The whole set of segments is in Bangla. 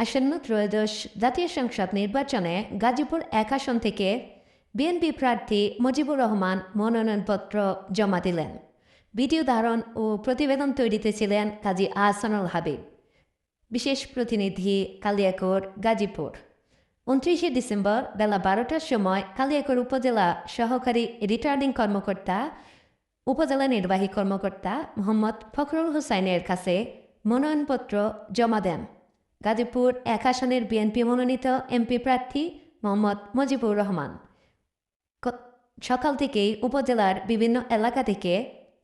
আসন্ন ত্রয়োদশ জাতীয় সংসদ নির্বাচনে গাজীপুর ১ আসন থেকে বিএনপি প্রার্থী মুজিবুর রহমান মনোনয়নপত্র জমা দিলেন। ভিডিও ধারণ ও প্রতিবেদন তৈরিতে ছিলেন কাজী আহসানুল হাবিব। বিশেষ প্রতিনিধি কালিয়াকৈর, গাজীপুর। ২৯শে ডিসেম্বর বেলা ১২টার সময় কালিয়াকৈর উপজেলা সহকারী রিটার্নিং কর্মকর্তা, উপজেলা নির্বাহী কর্মকর্তা মোহাম্মদ ফখরুল হোসাইনের কাছে মনোনয়নপত্র জমা দেন গাজীপুর ১ আসনের বিএনপি মনোনীত এমপি প্রার্থী মোহাম্মদ মুজিবুর রহমান। সকাল থেকেই উপজেলার বিভিন্ন এলাকা থেকে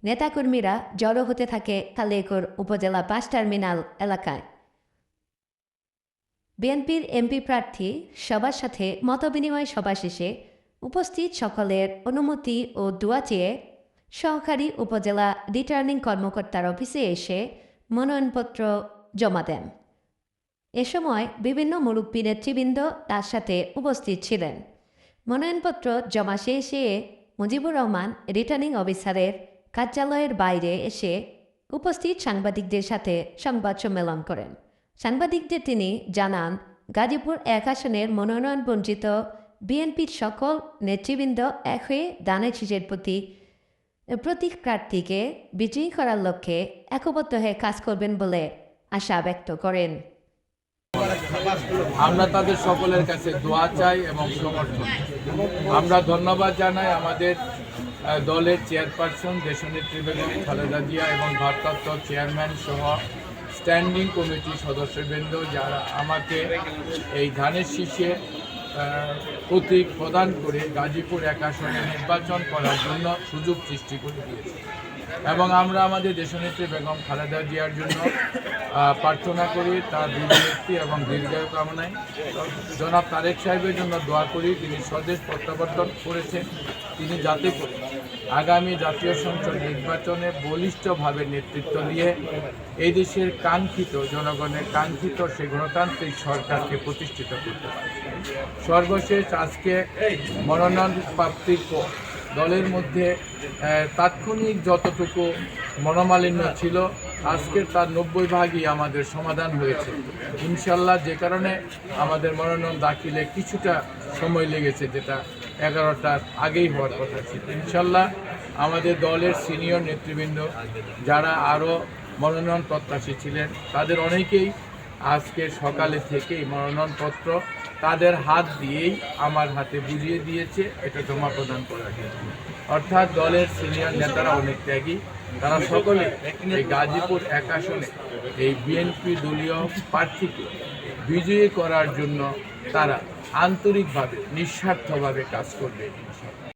নেতাকর্মীরা জড়ো হতে থাকে কালিয়াকৈর উপজেলা বাস টার্মিনাল এলাকায়। বিএনপির এমপি প্রার্থী সবার সাথে মতবিনিময় সভা শেষে উপস্থিত সকলের অনুমতি ও দোয়া চেয়ে সহকারী উপজেলা রিটার্নিং কর্মকর্তার অফিসে এসে মনোনয়নপত্র জমা দেন। এ সময় বিভিন্ন মুরব্বী নেতৃবৃন্দ তার সাথে উপস্থিত ছিলেন। মনোনয়নপত্র জমা শেষে মুজিবুর রহমান রিটার্নিং অফিসারের কার্যালয়ের বাইরে এসে উপস্থিত সাংবাদিকদের সাথে সংবাদ সম্মেলন করেন। সাংবাদিকদের তিনি জানান, গাজীপুর ১ আসনের মনোনয়ন বঞ্চিত বিএনপির সকল নেতৃবৃন্দ এক হয়ে দানের শীষের প্রতীক প্রার্থীকে বিজয়ী করার লক্ষ্যে একবদ্ধ হয়ে কাজ করবেন বলে আশা ব্যক্ত করেন। আমরা তাদের সকলের কাছে দোয়া চাই এবং সমর্থন। আমরা ধন্যবাদ জানাই আমাদের দলের চেয়ারপারসন দেশনেত্রী বেগম খালেদা জিয়া এবং ভারপ্রাপ্ত চেয়ারম্যান সহ স্ট্যান্ডিং কমিটির সদস্যবৃন্দ, যারা আমাকে এই ধানের শীষে প্রতীক প্রদান করে গাজীপুর ১ আসনে নির্বাচন করার জন্য সুযোগ সৃষ্টি করে দিয়েছে। এবং আমরা আমাদের দেশনেত্রী বেগম খালেদা জিয়ার জন্য প্রার্থনা করি, তার দীর্ঘমুক্তি এবং দীর্ঘায়ু কামনায় জনাব তারেক সাহেবের জন্য দোয়া করি। তিনি স্বদেশ প্রত্যাবর্তন করেছেন, তিনি যাতে করে আগামী জাতীয় সংসদ নির্বাচনে বলিষ্ঠভাবে নেতৃত্ব দিয়ে এই দেশের কাঙ্ক্ষিত, জনগণের কাঙ্ক্ষিত সেই গণতান্ত্রিক সরকারকে প্রতিষ্ঠিত করতে পারে। সর্বশেষ আজকে মনোনয়ন প্রাপ্তির পর দলের মধ্যে তাৎক্ষণিক যতটুকু মনোমালিন্য ছিল, আজকের তার ৯০% আমাদের সমাধান হয়েছে ইনশাল্লাহ। যে কারণে আমাদের মনোনয়ন দাখিলে কিছুটা সময় লেগেছে, যেটা ১১টার আগেই হওয়ার কথা ছিল। ইনশাল্লাহ আমাদের দলের সিনিয়র নেতৃবৃন্দ যারা আরও মনোনয়ন প্রত্যাশী ছিলেন, তাদের অনেকেই আজকে সকালে থেকেই মনোনয়নপত্র তাদের হাত দিয়েই আমার হাতে বুঝিয়ে দিয়েছে এটা জমা প্রদান করার জন্য। অর্থাৎ দলের সিনিয়র নেতারা অনেক ত্যাগী, তারা সকলে এই গাজীপুর ১ আসনে এই বিএনপি দলীয় প্রার্থীকে বিজয়ী করার জন্য তারা আন্তরিকভাবে নিঃস্বার্থভাবে কাজ করবে।